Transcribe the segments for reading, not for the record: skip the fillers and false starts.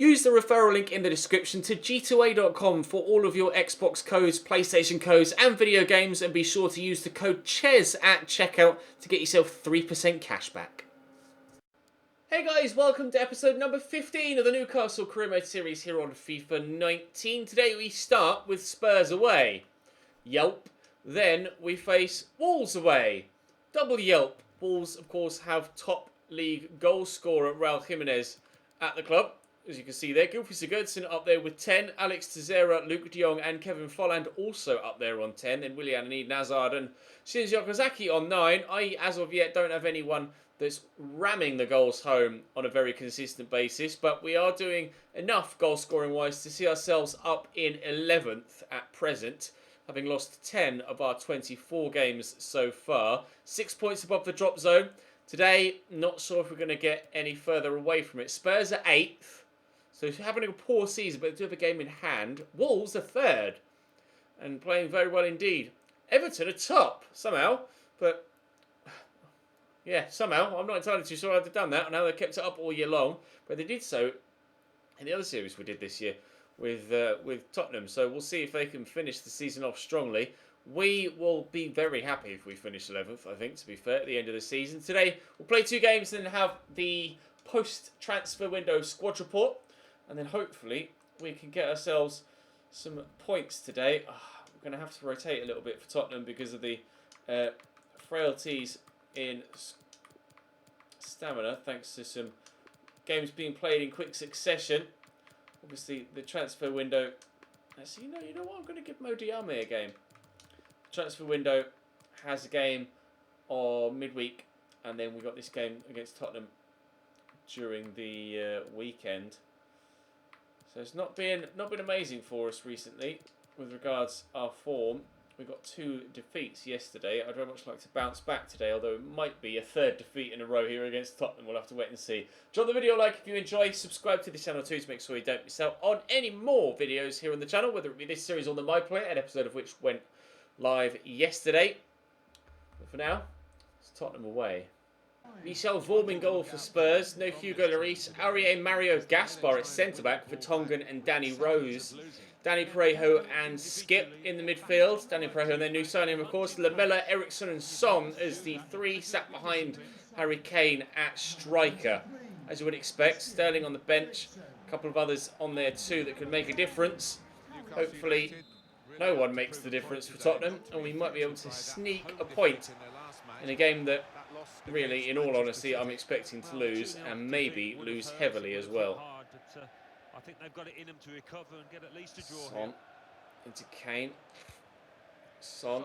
Use the referral link in the description to g2a.com for all of your Xbox codes, PlayStation codes and video games, and be sure to use the code CHES at checkout to get yourself 3% cash back. Hey guys, welcome to episode number 15 of the Newcastle Career Mode series here on FIFA 19. Today we start with Spurs away. Yelp. Then we face Wolves away. Double yelp. Wolves, of course, have top league goal scorer Raul Jimenez at the club. As you can see there, Gylfi Sigurdsson up there with 10. Alex Teixeira, Luke de Jong and Kevin Folland also up there on 10. Then Willian and Eden Hazard and Shinji Okazaki on 9. I, as of yet, don't have anyone that's ramming the goals home on a very consistent basis. But we are doing enough goal scoring wise to see ourselves up in 11th at present, having lost 10 of our 24 games so far. 6 points above the drop zone. Today, not sure if we're going to get any further away from it. Spurs are 8th. So having a poor season, but they do have a game in hand. Wolves are 3rd. And playing very well indeed. Everton are top, somehow. But, yeah, somehow. I'm not entirely too sure how they've done that and how they kept it up all year long. But they did so in the other series we did this year with Tottenham. So we'll see if they can finish the season off strongly. We will be very happy if we finish 11th, I think, to be fair, at the end of the season. Today, we'll play 2 games and then have the post-transfer window squad report. And then hopefully we can get ourselves some points today. We're going to have to rotate a little bit for Tottenham because of the frailties in stamina, thanks to some games being played in quick succession. Obviously, the transfer window... Actually, you know what? I'm going to give Mo Diame a game. Transfer window has a game on midweek, and then we got this game against Tottenham during the weekend. So it's not been amazing for us recently with regards our form. We got 2 defeats yesterday. I'd very much like to bounce back today, although it might be a 3rd defeat in a row here against Tottenham. We'll have to wait and see. Drop the video a like if you enjoy. Subscribe to the channel too to make sure you don't miss out on any more videos here on the channel, whether it be this series or the My Player, an episode of which went live yesterday. But for now, it's Tottenham away. Michel Vorm in goal for Spurs. No Hugo Lloris. Aurier Mario Gaspar at centre-back for Tongan and Danny Rose. Danny Parejo and Skip in the midfield. Danny Parejo and their new signing, of course. Lamela, Eriksson and Son as the 3 sat behind Harry Kane at striker. As you would expect, Sterling on the bench. A couple of others on there too that could make a difference. Hopefully no one makes the difference for Tottenham, and we might be able to sneak a point in a game that, really, in all honesty, I'm expecting to lose, and maybe lose heavily as well. I think they've got it in them to recover and get at least a draw. Son into Kane. Son.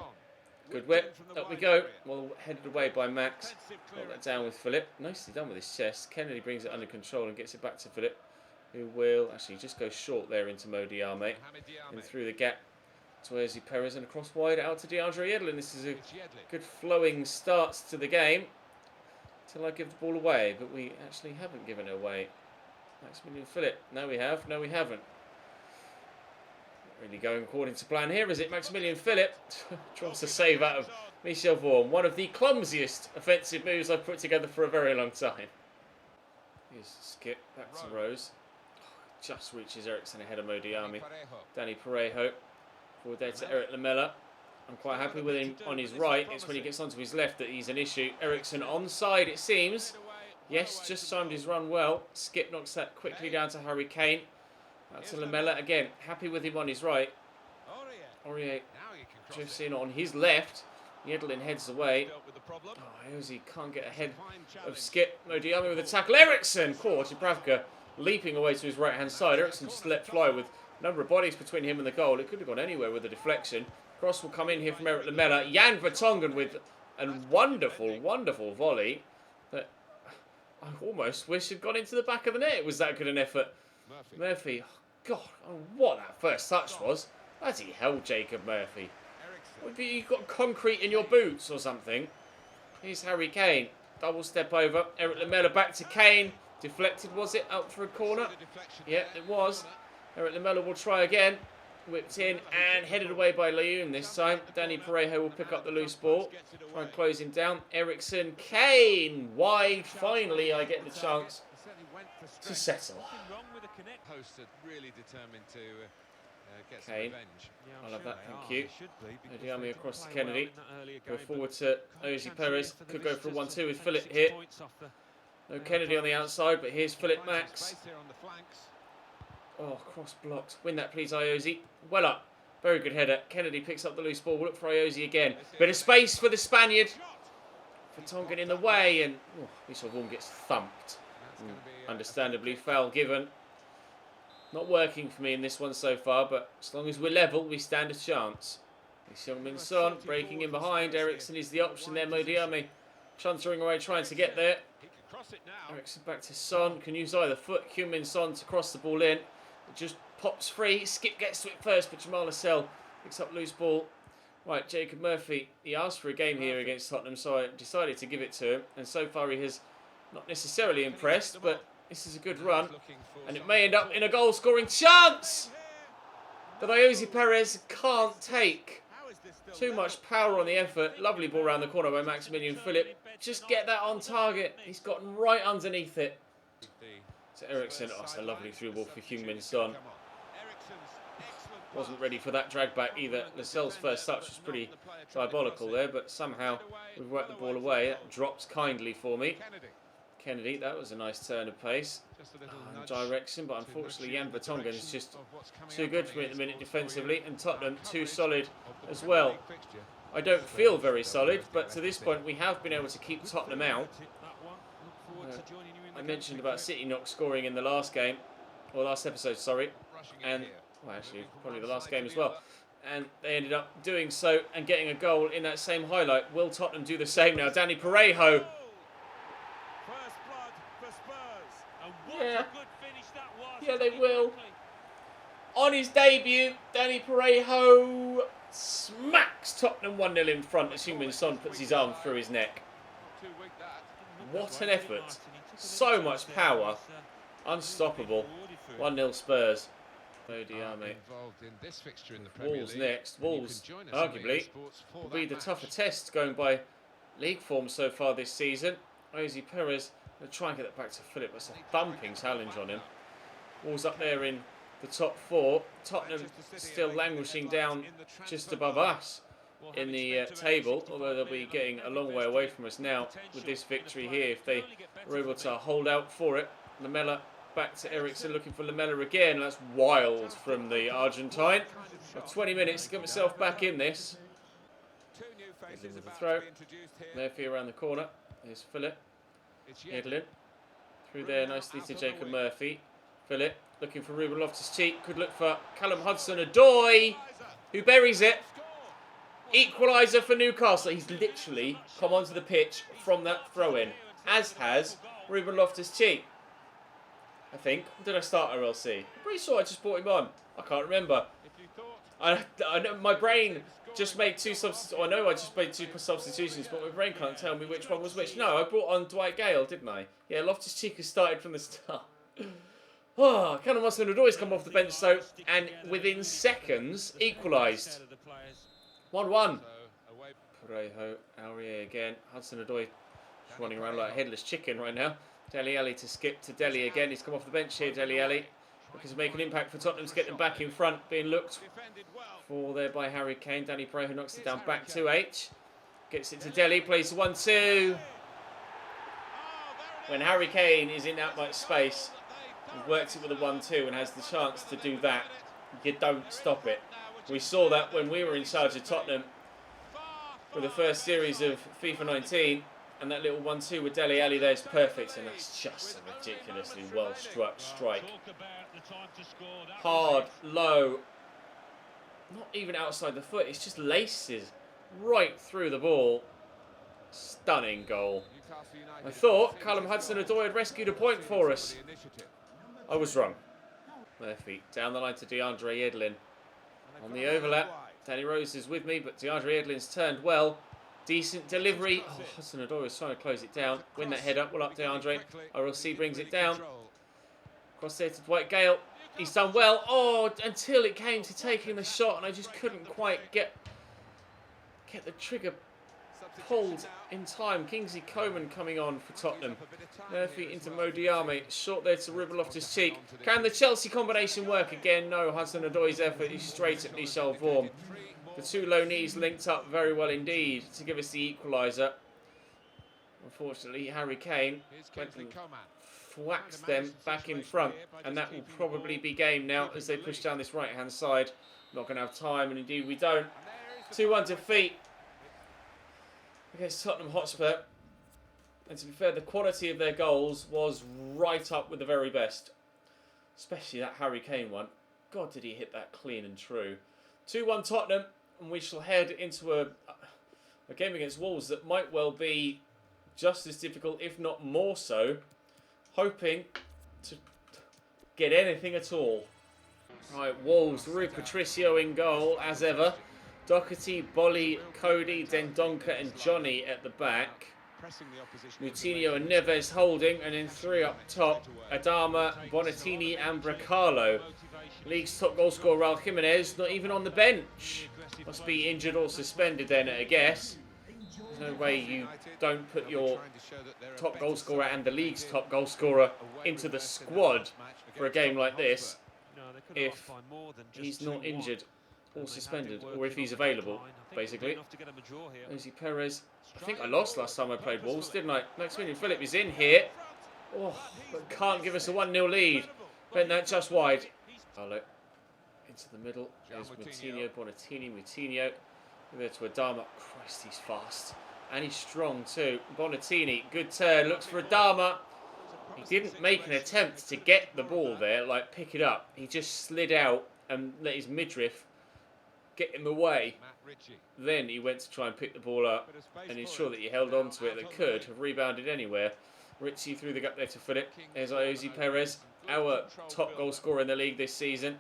Good whip. Up we go. Well, headed away by Max. Got that down with Philip. Nicely done with his chest. Kennedy brings it under control and gets it back to Philip, who will actually just go short there into Mo Diame. And through the gap to Ezzy Perez and across wide out to DeAndre Yedlin. This is a good flowing start to the game until I give the ball away, but we actually haven't given it away. Maximilian Philip. No, we have. No, we haven't. Not really going according to plan here, is it? Maximilian Philip drops a save out of Michel Vorm. One of the clumsiest offensive moves I've put together for a very long time. Here's Skip. Back to Rose. Just reaches Eriksson ahead of Mo Diame. Danny Parejo. Forward there to Eric Lamela. I'm quite happy with him on his right. It's when he gets onto his left that he's an issue. Eriksson onside, it seems. Yes, just timed his run well. Skip knocks that quickly down to Harry Kane. Back to Lamela again. Happy with him on his right. Aurier drifts in on his left. Yedlin heads away. Ozzy can't get ahead of Skip. Mo Diame with a tackle. Eriksson caught. Dubravka leaping away to his right-hand side. Eriksson just let fly with a number of bodies between him and the goal. It could have gone anywhere with a deflection. Cross will come in here from Eric Lamela. Jan Vertonghen with a wonderful, wonderful volley that I almost wish had gone into the back of the net. It was that good an effort. Murphy. Oh, God, what that first touch was. Bloody hell, Jacob Murphy. You've got concrete in your boots or something. Here's Harry Kane. Double step over. Eric Lamela back to Kane. Deflected, was it? Out for a corner? Yeah, it was. Eric Lamela will try again. Whipped in and headed away by Leung this time. Danny Parejo will pick up the loose ball. Try and close him down. Eriksson, Kane, wide. Finally, I get the chance to settle. Posted really determined to get some Kane. revenge. I love that, thank you. Diame across to Kennedy. Go forward to Jose Perez. Could go for a 1-2 with Philip here. No Kennedy on the outside, but here's Philip Max. Oh, cross blocked. Win that, please, Iosi. Well up. Very good header. Kennedy picks up the loose ball. We'll look for Iosi again. Bit of space for the Spaniard. For Tongan in the way, and Lisa Vaughan gets thumped. Understandably, foul given. Not working for me in this one so far, but as long as we're level, we stand a chance. Heung-min Son breaking in behind. Ericsson is the option there. Modiami chuntering away, trying to get there. Ericsson back to Son. Can use either foot. Heung-min Son to cross the ball in. It just pops free. Skip gets to it first, but Jamal Lascelles picks up loose ball. Right, Jacob Murphy. He asked for a game here against Tottenham, so I decided to give it to him. And so far, he has not necessarily impressed, but this is a good run. And it may end up in a goal-scoring chance that Jose Perez can't take. Too much power on the effort. Lovely ball round the corner by Maximilian Philip. Just get that on target. He's gotten right underneath it. To Ericsson. Oh, it's a lovely through ball for Heung-min Son. Wasn't ready for that drag back either. Lascelles' first touch was pretty diabolical there, but somehow we've worked the ball away. That drops kindly for me. Kennedy, that was a nice turn of pace. Direction, but unfortunately Jan Vertonghen is just too good for me at the minute defensively, and Tottenham too solid as well. I don't feel very solid, but to this point we have been able to keep Tottenham out. I mentioned about City not scoring in the last game, or last episode, sorry, and well, actually probably the last game as well. And they ended up doing so and getting a goal in that same highlight. Will Tottenham do the same now? Danny Parejo. Yeah, they will. On his debut, Danny Parejo smacks Tottenham 1-0 in front as Heung-min Son puts his arm through his neck. What an effort. So much power. Unstoppable. 1-0 Spurs. Modiami. Wolves next. Wolves, arguably, will be the tougher test going by league form so far this season. Jose Perez will try and get that back to Philip. That's a thumping challenge on him. Wolves up there in the top four. Tottenham still languishing down just above us in the table, although they'll be getting a long way away from us now with this victory here if they are able to hold out for it. Lamela back to Ericsson, looking for Lamela again. That's wild from the Argentine. 20 minutes to get myself back in this. With the throw. Murphy around the corner. There's Philip. Edlin. Through there nicely to Jacob Murphy. Philip looking for Ruben Loftus-Cheek. Could look for Callum Hudson-Odoi, who buries it. Equaliser for Newcastle. He's literally come onto the pitch from that throw-in, as has Ruben Loftus-Cheek. I think. Did I start RLC? I'm pretty sure I just brought him on. I can't remember. I know my brain just made two substitutions. I know I just made two substitutions, but my brain can't tell me which one was which. No, I brought on Dwight Gale, didn't I? Yeah, Loftus-Cheek has started from the start. Oh, Callum Hudson-Odoi's come off the bench, so, and within seconds, equalised. 1-1. Parejo, Aurier again. Hudson-Odoi running around like a headless chicken right now. Dele Alli to skip to Dele again. He's come off the bench here, Dele Alli. Looking to make an impact for Tottenham to get them back in front. Being looked for there by Harry Kane. Danny Parejo knocks it down back to H. Gets it to Dele, plays 1-2. When Harry Kane is in that much space, he works it with a 1-2 and has the chance to do that, you don't stop it. We saw that when we were in charge of Tottenham for the first series of FIFA 19, and that little 1-2 with Dele Alli there is perfect, and that's just a ridiculously well struck strike. Hard, low, not even outside the foot, it's just laces right through the ball. Stunning goal. I thought Callum Hudson-Odoi had rescued a point for us. I was wrong. Murphy down the line to DeAndre Edlin. On the overlap, Danny Rose is with me, but DeAndre Edlin's turned well. Decent delivery. Oh, Hudson-Odoi was trying to close it down. Win that head up. Well up, DeAndre. RLC brings it down. Cross there to Dwight Gale. He's done well. Oh, until it came to taking the shot, and I just couldn't quite get the trigger pulled in time. Kingsley Coman coming on for Tottenham. Murphy into Modiame. Short there to Ruben Loftus-Cheek. Can the Chelsea combination work again? No. Hudson-Odoi's effort is straight at Michel Vorm. The two low knees linked up very well indeed to give us the equaliser. Unfortunately, Harry Kane went and thwacked them back in front, and that will probably be game now as they push down this right-hand side. Not going to have time, and indeed we don't. 2-1 defeat against Tottenham Hotspur. And to be fair, the quality of their goals was right up with the very best. Especially that Harry Kane one. God, did he hit that clean and true. 2-1 Tottenham, and we shall head into a game against Wolves that might well be just as difficult, if not more so. Hoping to get anything at all. Right, Wolves, Rui Patricio in goal, as ever. Doherty, Bolly, Cody, Dendonka and Johnny at the back. Moutinho and Neves holding, and then three up top. Adama, Bonatini and Bracalo. League's top goal scorer Raul Jimenez, not even on the bench. Must be injured or suspended then, I guess. There's no way you don't put your top goal scorer and the league's top goal scorer into the squad for a game like this if he's not injured or suspended, or if he's available, basically. Jose Perez. I think I lost last time I played Wolves, didn't I? Maximilian Philip is in here. Oh, but can't give us a 1-0 lead. Bent that just wide. Carlo into the middle. There's Moutinho, Bonatini, Moutinho. There to Adama. Christ, he's fast. And he's strong too. Bonatini, good turn. Looks for Adama. He didn't make an attempt to get the ball there, like pick it up. He just slid out and let his midriff get in the way. Then he went to try and pick the ball up and ensure that he held on to it. That could have rebounded anywhere. Ritchie through the gap there to Philip. There's Jose Perez, our top goal scorer in the league this season.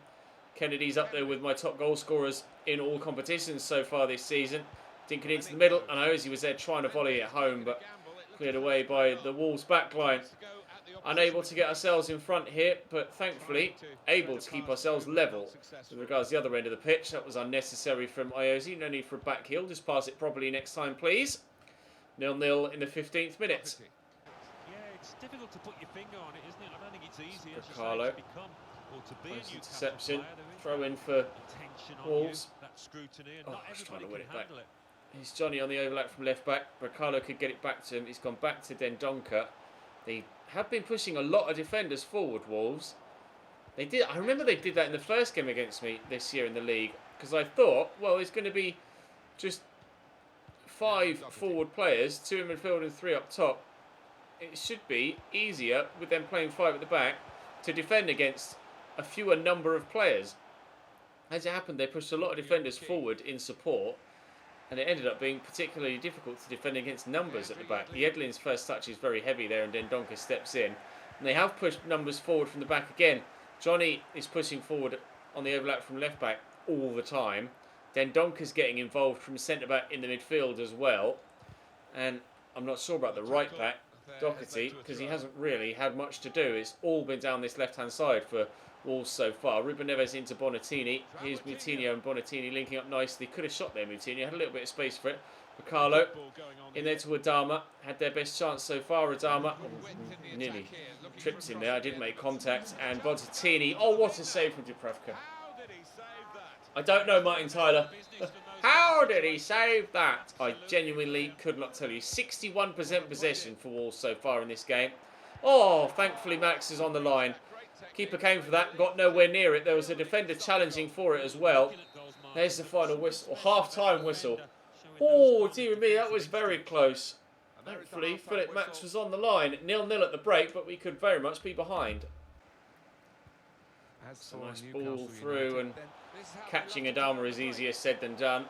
Kennedy's up there with my top goal scorers in all competitions so far this season. Dinking into the middle, and Ozzy was there trying to volley it home, but cleared away by the Wolves backline. Unable to get ourselves in front here, but thankfully able to keep ourselves level. With regards to the other end of the pitch, that was unnecessary from Iosi. No need for a back heel, just pass it properly next time, please. 0-0 in the 15th minute. Yeah, it's difficult to put your finger on it, isn't it? I don't think it's easy as Carlo. Nice interception. Throw in for Wolves. Oh, he's trying to win it back. He's Johnny on the overlap from left back. Bracalo could get it back to him. He's gone back to Dendonka. They have been pushing a lot of defenders forward, Wolves. They did. I remember they did that in the first game against me this year in the league, because I thought, well, it's going to be just 5 forward players, 2 in midfield and 3 up top. It should be easier with them playing 5 at the back to defend against a fewer number of players. As it happened, they pushed a lot of defenders forward in support, and it ended up being particularly difficult to defend against numbers at the back. The Edlin's first touch is very heavy there, and Dendonka steps in. And they have pushed numbers forward from the back again. Johnny is pushing forward on the overlap from left back all the time. Dendonka's getting involved from centre back in the midfield as well. And I'm not sure about the right back, Doherty, because he hasn't really had much to do. It's all been down this left-hand side for Wolves so far. Ruben Neves into Bonatini. Here's Moutinho and Bonatini linking up nicely. Could have shot there, Moutinho. Had a little bit of space for it. Bracalo in there to Adama. Had their best chance so far. Adama nearly tripped in there. I didn't make contact. And Bonatini. Oh, what a save from Dubravka. I don't know, Martin Tyler. How did he save that? I genuinely could not tell you. 61% possession for Wolves so far in this game. Oh, thankfully Max is on the line. Keeper came for that, got nowhere near it. There was a defender challenging for it as well. There's the final whistle, half-time whistle. Oh, dear me, that was very close. Thankfully, Philip Max was on the line. 0-0 at the break, but we could very much be behind. That's a nice ball through, and catching Adama is easier said than done.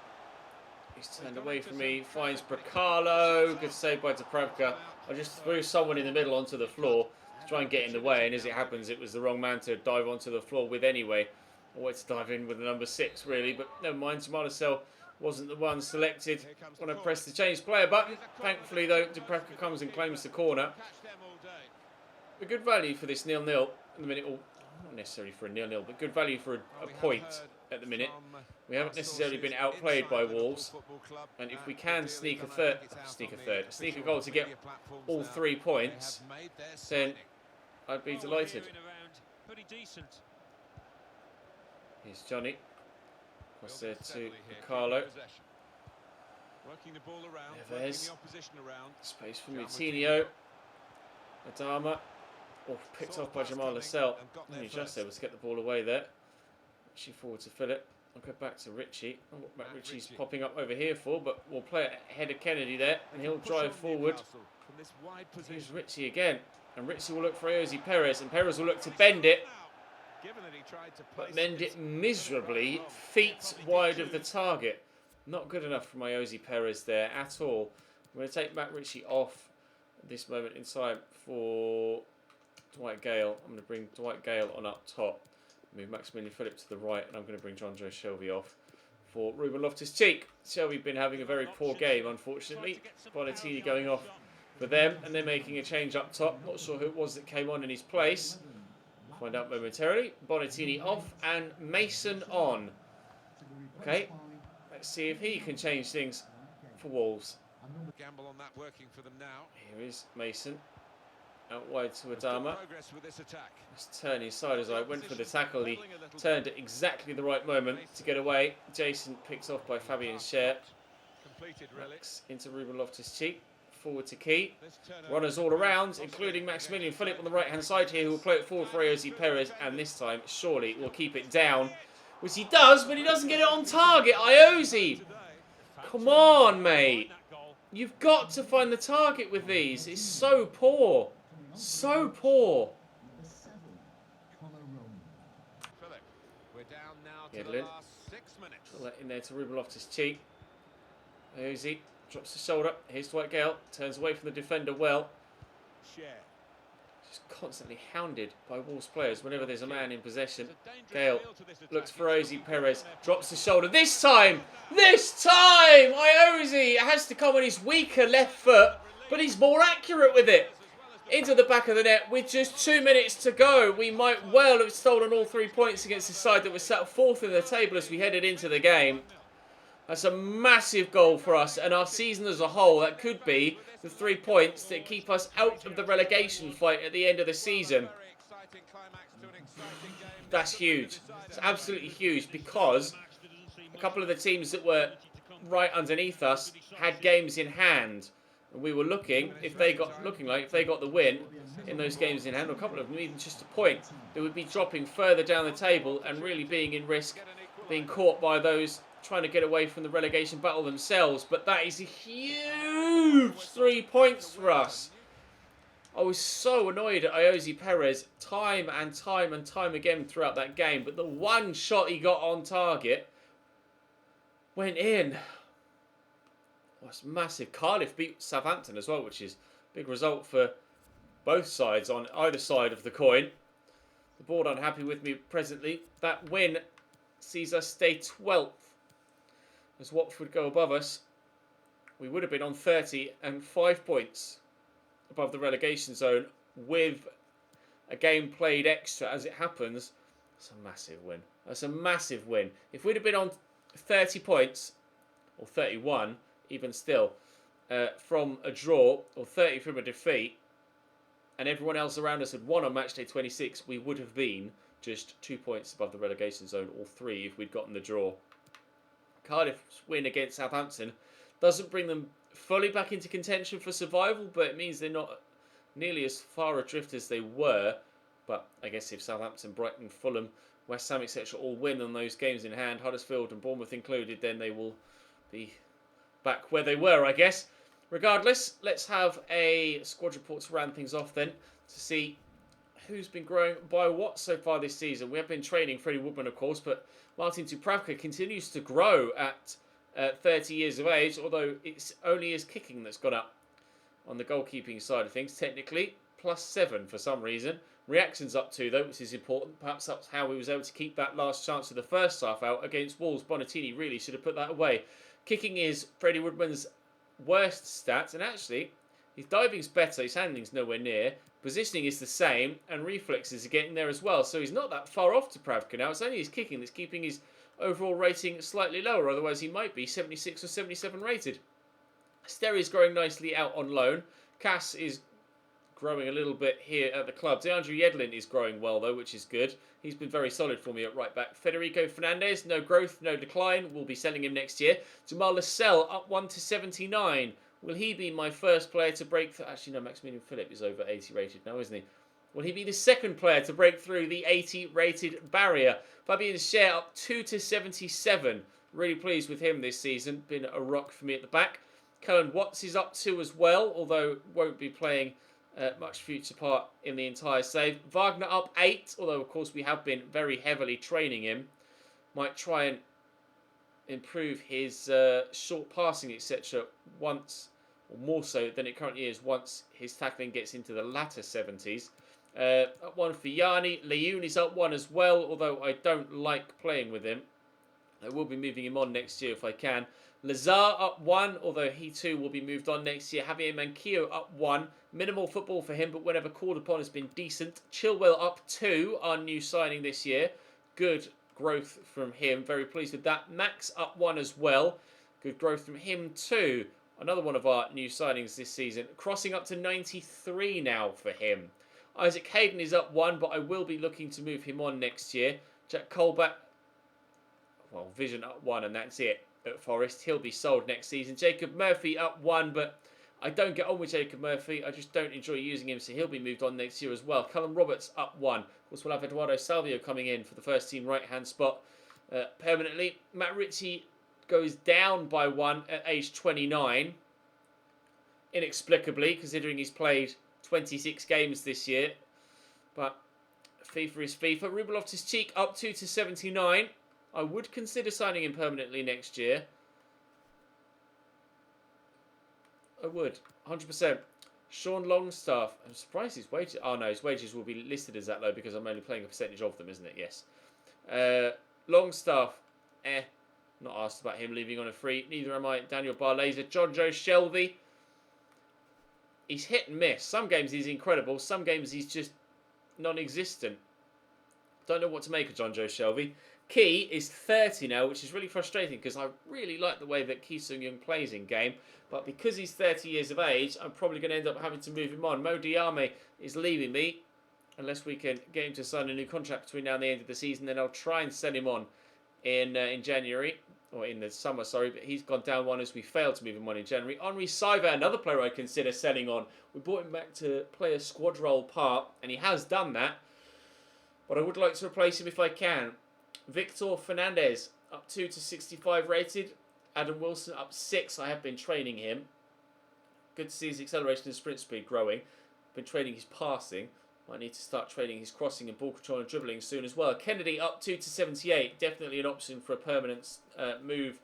He's turned away from me, finds Bracalo. Good save by Dubravka. I just threw someone in the middle onto the floor to try and get in the way, and as it happens, it was the wrong man to dive onto the floor with anyway. I wanted to dive in with the number 6, really, but never mind. Marcel wasn't the one selected when I pressed the change player button. Thankfully, though, Dubravka comes and claims the corner. A good value for this 0-0 in the minute. Not necessarily for a 0-0, but good value for a point at the minute. We haven't necessarily been outplayed by Wolves. And if we can sneak a goal to get all 3 points, then I'd be delighted. Here's Johnny. Across there to Carlo. There's space for Moutinho. Adama. Oh, picked off by Jamal Lascelles. Only just able to get the ball away there. Richie forward to Philip. I'll go back to Richie. I don't know what Richie's popping up over here for, but we'll play it ahead of Kennedy there, and he'll drive forward. Here's Richie again, and Richie will look for Jose Perez, and Perez will look to bend it, but bend it miserably, feet wide of the target. Not good enough for my Jose Perez there at all. I'm going to take Matt Richie off at this moment in time for Dwight Gale. I'm going to bring Dwight Gale on up top. Move Maximilian Philip to the right, and I'm going to bring John Joe Shelby off for Ruben Loftus-Cheek. Shelby been having a very poor game, unfortunately. Bonatini going off for them, and they're making a change up top. Not sure who it was that came on in his place. We'll find out momentarily. Bonatini off, and Mason on. Okay, let's see if he can change things for Wolves. Gamble on that working for them now. Here is Mason. Out wide to Adama. Let's turn his side as I went for the tackle. He turned at exactly the right moment to get away. Jason picked off by Fabian Scher. Into Ruben Loftus-Cheek. Forward to Key. Runners all around, including Maximilian Philip on the right hand side here, who will play it forward for Jose Perez. And this time, surely, will keep it down. Which he does, but he doesn't get it on target. Iose! Come on, mate. You've got to find the target with these. It's so poor. So poor. We're down now to Yedlin. the last 6 minutes. Let in there to Ruben Loftus-Cheek. Iose drops the shoulder. Here's Dwight Gale. Turns away from the defender well. Just constantly hounded by Wolves players whenever there's a man in possession. Gale looks for Jose Perez. Drops the shoulder. This time! Iose has to come on his weaker left foot, but he's more accurate with it. Into the back of the net with just 2 minutes to go. We might well have stolen all 3 points against the side that was sat fourth in the table as we headed into the game. That's a massive goal for us and our season as a whole. That could be the 3 points that keep us out of the relegation fight at the end of the season. That's huge. It's absolutely huge because a couple of the teams that were right underneath us had games in hand. And we were looking, if they got the win in those games in hand, or a couple of them, even just a point, they would be dropping further down the table and really being in risk, being caught by those trying to get away from the relegation battle themselves. But that is a huge 3 points for us. I was so annoyed at Jose Perez time and time again throughout that game, but the one shot he got on target went in. That's massive. Cardiff beat Southampton as well, which is a big result for both sides on either side of the coin. The board unhappy with me presently. That win sees us stay 12th. As Watford go above us, we would have been on 30 and 5 points above the relegation zone with a game played extra as it happens. That's a massive win. That's a massive win. If we'd have been on 30 points, or 31, even still, from a draw, or 30 from a defeat, and everyone else around us had won on match day 26, we would have been just 2 points above the relegation zone, or 3 if we'd gotten the draw. Cardiff's win against Southampton doesn't bring them fully back into contention for survival, but it means they're not nearly as far adrift as they were. But I guess if Southampton, Brighton, Fulham, West Ham, etc. all win on those games in hand, Huddersfield and Bournemouth included, then they will be back where they were, I guess. Regardless, let's have a squad report to round things off then, to see who's been growing by what so far this season. We have been training Freddie Woodman, of course, but Martin Dubravka continues to grow at 30 years of age, although it's only his kicking that's gone up on the goalkeeping side of things, technically. +7 for some reason. Reactions up 2 though, which is important. Perhaps that's how he was able to keep that last chance of the first half out against Wolves. Bonatini really should have put that away. Kicking is Freddie Woodman's worst stats, and actually his diving's better, his handling's nowhere near. Positioning is the same, and reflexes are getting there as well. So he's not that far off to Pravka now. It's only his kicking that's keeping his overall rating slightly lower. Otherwise, he might be 76 or 77 rated. Sterry's growing nicely out on loan. Cass is growing a little bit here at the club. DeAndre Yedlin is growing well, though, which is good. He's been very solid for me at right back. Federico Fernandez, no growth, no decline. We'll be selling him next year. Jamal Lascelles, up 1 to 79. Will he be my first player to break through? Actually, no, Maximilian Philip is over 80 rated now, isn't he? Will he be the second player to break through the 80 rated barrier? Fabian Schär up 2 to 77. Really pleased with him this season. Been a rock for me at the back. Cullen Watts is up 2 as well, although won't be playing much future part in the entire save. Wagner up 8, although of course we have been very heavily training him. Might try and improve his short passing, etc. once, or more so than it currently is, once his tackling gets into the latter 70s. Up 1 for Yanni. Leyoun is up 1 as well, although I don't like playing with him. I will be moving him on next year if I can. Lazar up 1, although he too will be moved on next year. Javier Manquillo up 1. Minimal football for him, but whenever called upon has been decent. Chilwell up 2, our new signing this year. Good growth from him. Very pleased with that. Max up 1 as well. Good growth from him too. Another one of our new signings this season. Crossing up to 93 now for him. Isaac Hayden is up 1, but I will be looking to move him on next year. Jack Colback, well, Vision up 1 and that's it at Forest. He'll be sold next season. Jacob Murphy up 1, but I don't get on with Jacob Murphy. I just don't enjoy using him, so he'll be moved on next year as well. Callum Roberts up 1. Of course, we'll have Eduardo Salvio coming in for the first team right-hand spot permanently. Matt Ritchie goes down by 1 at age 29. Inexplicably, considering he's played 26 games this year. But FIFA is FIFA. Ruben Loftus-Cheek up 2 to 79. I would consider signing him permanently next year. I would, 100%. Sean Longstaff. I'm surprised his wages... Oh, no, his wages will be listed as that low because I'm only playing a percentage of them, isn't it? Yes. Longstaff. Not asked about him leaving on a free. Neither am I. Daniel Barlaser. John Joe Shelby. He's hit and miss. Some games he's incredible. Some games he's just non-existent. Don't know what to make of John Joe Shelby. Key is 30 now, which is really frustrating because I really like the way that Ki Sung-young plays in game. But because he's 30 years of age, I'm probably going to end up having to move him on. Mo Diame is leaving me. Unless we can get him to sign a new contract between now and the end of the season, then I'll try and sell him on in January. Or in the summer, sorry. But he's gone down 1 as we failed to move him on in January. Henri Saiva, another player I'd consider selling on. We brought him back to play a squad role part, and he has done that. But I would like to replace him if I can. Victor Fernandez, up 2 to 65 rated. Adam Wilson, up 6. I have been training him. Good to see his acceleration and sprint speed growing. Been training his passing. Might need to start training his crossing and ball control and dribbling soon as well. Kennedy, up 2 to 78. Definitely an option for a permanent move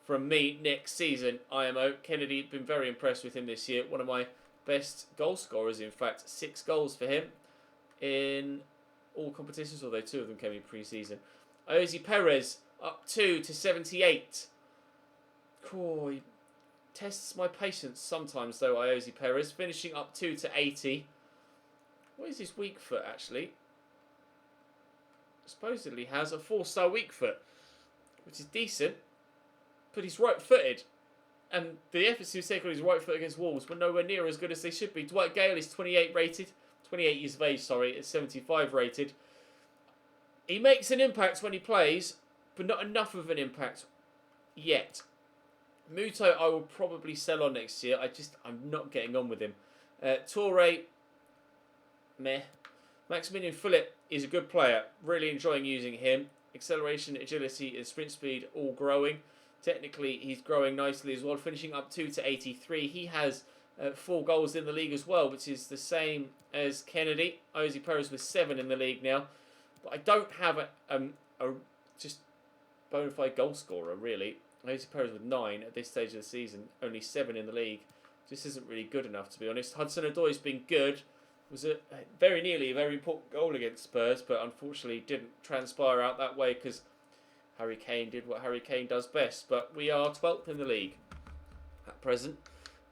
from me next season. IMO. Kennedy, been very impressed with him this year. One of my best goal scorers, in fact. 6 goals for him in all competitions, although 2 of them came in pre-season. Iosi Perez, up 2 to 78. Cool. He tests my patience sometimes, though, Iosi Perez. Finishing up 2 to 80. What is his weak foot, actually? Supposedly has a 4-star weak foot, which is decent, but he's right-footed. And the efforts he was taking on his right foot against Wolves were nowhere near as good as they should be. Dwight Gale is 28 rated. 28 years of age, sorry. It's 75 rated. He makes an impact when he plays, but not enough of an impact yet. Muto, I will probably sell on next year. I'm not getting on with him. Torre, meh. Maximilian Philip is a good player. Really enjoying using him. Acceleration, agility, and sprint speed all growing. Technically, he's growing nicely as well. Finishing up 2 to 83. He has 4 goals in the league as well, which is the same as Kennedy. Ozzy Perez with 7 in the league now. But I don't have a just bona fide goal scorer, really. Ozzy Perez with 9 at this stage of the season. Only 7 in the league. Just isn't really good enough, to be honest. Hudson-Odoi's been good. Was very nearly a very important goal against Spurs, but unfortunately didn't transpire out that way because Harry Kane did what Harry Kane does best. But we are 12th in the league at present.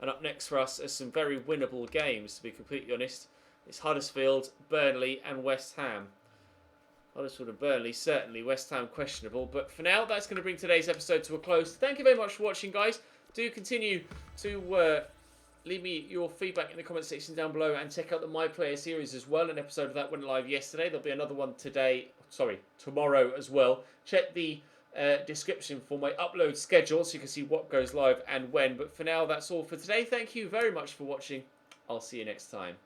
And up next for us are some very winnable games, to be completely honest. It's Huddersfield, Burnley and West Ham. Huddersfield and Burnley, certainly. West Ham questionable. But for now, that's going to bring today's episode to a close. Thank you very much for watching, guys. Do continue to leave me your feedback in the comment section down below and check out the My Player series as well. An episode of that went live yesterday. There'll be another one tomorrow as well. Check the description for my upload schedule so you can see what goes live and when. But for now, that's all for today. Thank you very much for watching. I'll see you next time.